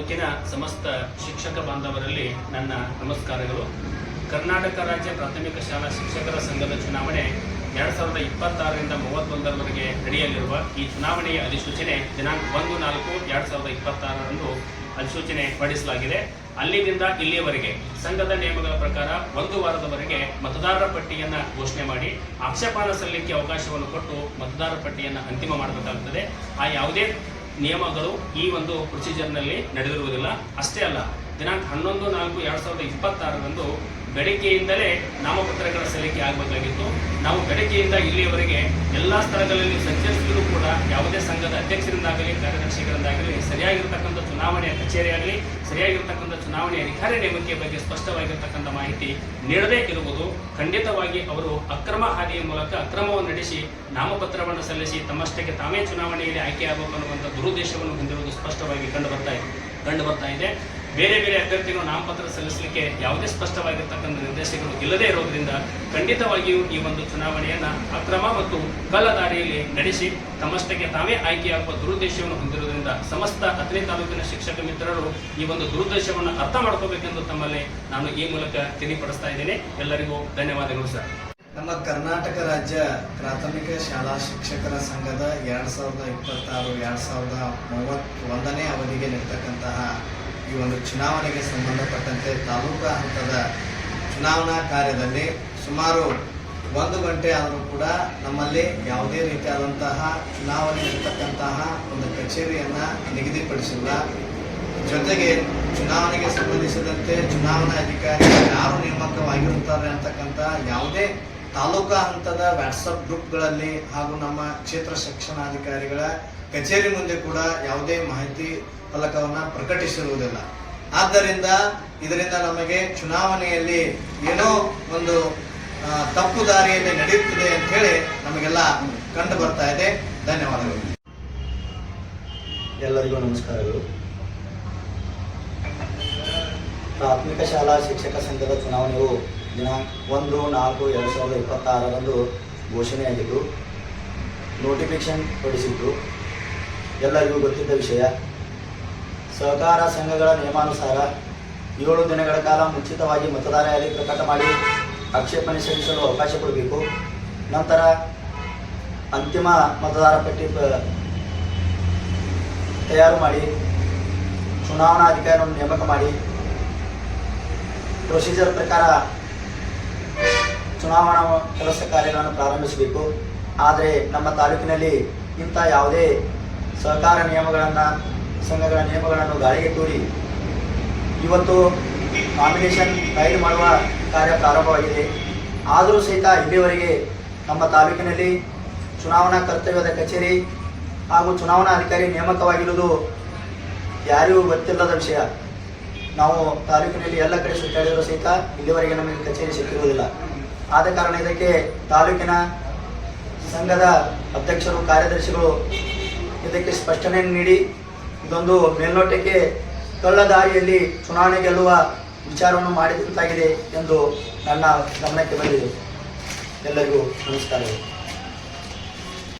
ತಾಲೂಕಿನ ಸಮಸ್ತ ಶಿಕ್ಷಕ ಬಾಂಧವರಲ್ಲಿ ನನ್ನ ನಮಸ್ಕಾರಗಳು. ಕರ್ನಾಟಕ ರಾಜ್ಯ ಪ್ರಾಥಮಿಕ ಶಾಲಾ ಶಿಕ್ಷಕರ ಸಂಘದ ಚುನಾವಣೆ 2026ರಿಂದ 31ರವರೆಗೆ ನಡೆಯಲಿರುವ ಈ ಚುನಾವಣೆಯ ಅಧಿಸೂಚನೆ ದಿನಾಂಕ 1/4/2026ರಂದು ಅಧಿಸೂಚನೆ ಹೊರಡಿಸಲಾಗಿದೆ. ಅಲ್ಲಿನಿಂದ ಇಲ್ಲಿಯವರೆಗೆ ಸಂಘದ ನಿಯಮಗಳ ಪ್ರಕಾರ 1 ವಾರದವರೆಗೆ ಮತದಾರರ ಪಟ್ಟಿಯನ್ನು ಘೋಷಣೆ ಮಾಡಿ ಆಕ್ಷೇಪಣೆ ಸಲ್ಲಿಕೆ ಅವಕಾಶವನ್ನು ಕೊಟ್ಟು ಮತದಾರರ ಪಟ್ಟಿಯನ್ನು ಅಂತಿಮ ಮಾಡಬೇಕಾಗುತ್ತದೆ. ಆ ಯಾವುದೇ ನಿಯಮಗಳು ಈ ಒಂದು ಪ್ರೊಸೀಜರ್ನಲ್ಲಿ ನಡೆದಿರುವುದಿಲ್ಲ. ಅಷ್ಟೇ ಅಲ್ಲ, ದಿನಾಂಕ 11/4/2026ರಂದು ಬೆಳಗ್ಗೆಯಿಂದಲೇ ನಾಮಪತ್ರಗಳ ಸಲ್ಲಿಕೆ ಆಗಬೇಕಾಗಿತ್ತು. ನಾವು ಬೆಳಗ್ಗೆಯಿಂದ ಇಲ್ಲಿಯವರೆಗೆ ಎಲ್ಲ ಸ್ಥಳಗಳಲ್ಲಿ ಸಂಚರಿಸಿದರೂ ಕೂಡ ಯಾವುದೇ ಸಂಘದ ಅಧ್ಯಕ್ಷರಿಂದಾಗಲಿ ಕಾರ್ಯದರ್ಶಿಗಳಿಂದಾಗಲಿ ಸರಿಯಾಗಿರ್ತಕ್ಕಂಥ ಚುನಾವಣೆಯ ಕಚೇರಿಯಾಗಲಿ ಸರಿಯಾಗಿರ್ತಕ್ಕಂಥ ಚುನಾವಣೆಯ ಅಧಿಕಾರಿ ನೇಮಕಿಯ ಬಗ್ಗೆ ಸ್ಪಷ್ಟವಾಗಿರ್ತಕ್ಕಂಥ ಮಾಹಿತಿ ನೀಡದೇ ಇರುವುದು ಖಂಡಿತವಾಗಿ ಅವರು ಅಕ್ರಮ ಹಾದಿಯ ಮೂಲಕ ಅಕ್ರಮವನ್ನು ನಡೆಸಿ ನಾಮಪತ್ರವನ್ನು ಸಲ್ಲಿಸಿ ತಮ್ಮಷ್ಟಕ್ಕೆ ತಾವೇ ಚುನಾವಣೆಯಲ್ಲಿ ಆಯ್ಕೆಯಾಗಬೇಕು ಅನ್ನುವಂಥ ದುರುದ್ದೇಶವನ್ನು ಹೊಂದಿರುವುದು ಸ್ಪಷ್ಟವಾಗಿ ಕಂಡು ಬರ್ತಾ ಇದೆ. ಬೇರೆ ಬೇರೆ ಅಭ್ಯರ್ಥಿಗಳು ನಾಮಪತ್ರ ಸಲ್ಲಿಸಲಿಕ್ಕೆ ಯಾವುದೇ ಸ್ಪಷ್ಟವಾಗಿರ್ತಕ್ಕಂಥ ನಿರ್ದೇಶಕರು ಇಲ್ಲದೇ ಇರೋದ್ರಿಂದ ಖಂಡಿತವಾಗಿಯೂ ಈ ಒಂದು ಚುನಾವಣೆಯನ್ನು ಅಕ್ರಮ ಮತ್ತು ಕಳ್ಳ ದಾರಿಯಲ್ಲಿ ನಡೆಸಿ ತಮ್ಮಷ್ಟಕ್ಕೆ ತಾವೇ ಆಯ್ಕೆಯಾಗುವ ದುರುದ್ದೇಶವನ್ನು ಹೊಂದಿರುವುದರಿಂದ ಸಮಸ್ತ ಅಥಣಿ ತಾಲೂಕಿನ ಶಿಕ್ಷಕ ಮಿತ್ರರು ಈ ಒಂದು ದುರುದ್ದೇಶವನ್ನು ಅರ್ಥ ಮಾಡ್ಕೋಬೇಕೆಂದು ತಮ್ಮಲ್ಲಿ ನಾನು ಈ ಮೂಲಕ ತಿಳಿಪಡಿಸ್ತಾ ಇದ್ದೇನೆ. ಎಲ್ಲರಿಗೂ ಧನ್ಯವಾದಗಳು ಸರ್. ನಮ್ಮ ಕರ್ನಾಟಕ ರಾಜ್ಯ ಪ್ರಾಥಮಿಕ ಶಾಲಾ ಶಿಕ್ಷಕರ ಸಂಘದ 2026-2031ನೇ ಅವಧಿಗೆ ನಿರ್ತಕ್ಕಂತಹ ಈ ಒಂದು ಚುನಾವಣೆಗೆ ಸಂಬಂಧಪಟ್ಟಂತೆ ತಾಲೂಕಾ ಹಂತದ ಚುನಾವಣಾ ಕಾರ್ಯದಲ್ಲಿ ಸುಮಾರು 1 ಗಂಟೆ ಆದರೂ ಕೂಡ ನಮ್ಮಲ್ಲಿ ಯಾವುದೇ ರೀತಿಯಾದಂತಹ ಚುನಾವಣೆ ಇರತಕ್ಕಂತಹ ಒಂದು ಕಚೇರಿಯನ್ನು ನಿಗದಿಪಡಿಸಿಲ್ಲ. ಜೊತೆಗೆ ಚುನಾವಣೆಗೆ ಸಂಬಂಧಿಸಿದಂತೆ ಚುನಾವಣಾ ಅಧಿಕಾರಿಗಳು ಯಾರು ನೇಮಕವಾಗಿರುತ್ತಾರೆ ಅಂತಕ್ಕಂಥ ಯಾವುದೇ ತಾಲೂಕಾ ಹಂತದ ವಾಟ್ಸಪ್ ಗ್ರೂಪ್ಗಳಲ್ಲಿ ಹಾಗೂ ನಮ್ಮ ಕ್ಷೇತ್ರ ಶಿಕ್ಷಣಾಧಿಕಾರಿಗಳ ಕಚೇರಿ ಮುಂದೆ ಕೂಡ ಯಾವುದೇ ಮಾಹಿತಿ ಫಲಕವನ್ನು ಪ್ರಕಟಿಸಿರುವುದಿಲ್ಲ. ಆದ್ದರಿಂದ ಇದರಿಂದ ನಮಗೆ ಚುನಾವಣೆಯಲ್ಲಿ ಏನೋ ಒಂದು ತಪ್ಪು ದಾರಿಯಲ್ಲಿ ನಡೆಯುತ್ತಿದೆ ಅಂತ ಹೇಳಿ ನಮಗೆಲ್ಲ ಕಂಡು ಬರ್ತಾ ಇದೆ. ಧನ್ಯವಾದಗಳು. ಎಲ್ಲರಿಗೂ ನಮಸ್ಕಾರಗಳು. ಪ್ರಾಥಮಿಕ ಶಾಲಾ ಶಿಕ್ಷಕ ಸಂಘದ ಚುನಾವಣೆಯು ದಿನಾಂಕ 1/4/2026ರಂದು ಘೋಷಣೆಯಾಗಿದ್ದು ನೋಟಿಫಿಕೇಶನ್ ಹೊರಡಿಸಿದ್ದು ಎಲ್ಲರಿಗೂ ಗೊತ್ತಿದ್ದ ವಿಷಯ. ಸಹಕಾರ ಸಂಘಗಳ ನಿಯಮಾನುಸಾರ 7 ದಿನಗಳ ಕಾಲ ಮುಂಚಿತವಾಗಿ ಮತದಾರ ಯಾದಿ ಪ್ರಕಟ ಮಾಡಿ ಆಕ್ಷೇಪಣೆ ಸಲ್ಲಿಸಲು ಅವಕಾಶ ಕೊಡಬೇಕು. ನಂತರ ಅಂತಿಮ ಮತದಾರ ಪಟ್ಟಿ ತಯಾರು ಮಾಡಿ ಚುನಾವಣಾ ಅಧಿಕಾರಿಯನ್ನು ನೇಮಕ ಮಾಡಿ ಪ್ರೊಸೀಜರ್ ಪ್ರಕಾರ ಚುನಾವಣಾ ಕೆಲಸ ಕಾರ್ಯಗಳನ್ನು ಪ್ರಾರಂಭಿಸಬೇಕು. ಆದರೆ ನಮ್ಮ ತಾಲೂಕಿನಲ್ಲಿ ಇಂಥ ಯಾವುದೇ ಸಹಕಾರ ಸಂಘಗಳ ನಿಯಮಗಳನ್ನು ಗಾಳಿಗೆ ತೂರಿ ಇವತ್ತು ನಾಮಿನೇಷನ್ ಫೈಲ್ ಮಾಡುವ ಕಾರ್ಯ ಪ್ರಾರಂಭವಾಗಿದೆ. ಆದರೂ ಸಹಿತ ಇಲ್ಲಿಯವರೆಗೆ ನಮ್ಮ ತಾಲೂಕಿನಲ್ಲಿ ಚುನಾವಣಾ ಕರ್ತವ್ಯದ ಕಚೇರಿ ಹಾಗೂ ಚುನಾವಣಾ ಅಧಿಕಾರಿ ನೇಮಕವಾಗಿರುವುದು ಯಾರಿಗೂ ಗೊತ್ತಿಲ್ಲದ ವಿಷಯ. ನಾವು ತಾಲೂಕಿನಲ್ಲಿ ಎಲ್ಲ ಕಡೆ ಸುತ್ತಾಡಿದರೂ ಸಹಿತ ಇಲ್ಲಿವರೆಗೆ ನಮಗೆ ಕಚೇರಿ ಸಿಕ್ಕಿರುವುದಿಲ್ಲ. ಆದ ಕಾರಣ ಇದಕ್ಕೆ ತಾಲೂಕಿನ ಸಂಘದ ಅಧ್ಯಕ್ಷರು ಕಾರ್ಯದರ್ಶಿಗಳು ಇದಕ್ಕೆ ಸ್ಪಷ್ಟನೆ ನೀಡಿ ಇದೊಂದು ಮೇಲ್ನೋಟಕ್ಕೆ ಕಳ್ಳ ದಾರಿಯಲ್ಲಿ ಚುನಾವಣೆ ಗೆಲ್ಲುವ ವಿಚಾರವನ್ನು ಮಾಡಿದಂತಾಗಿದೆ ಎಂದು ನನ್ನ ಗಮನಕ್ಕೆ ಬಂದಿದೆ. ಎಲ್ಲರಿಗೂ ನಮಸ್ಕಾರಗಳು.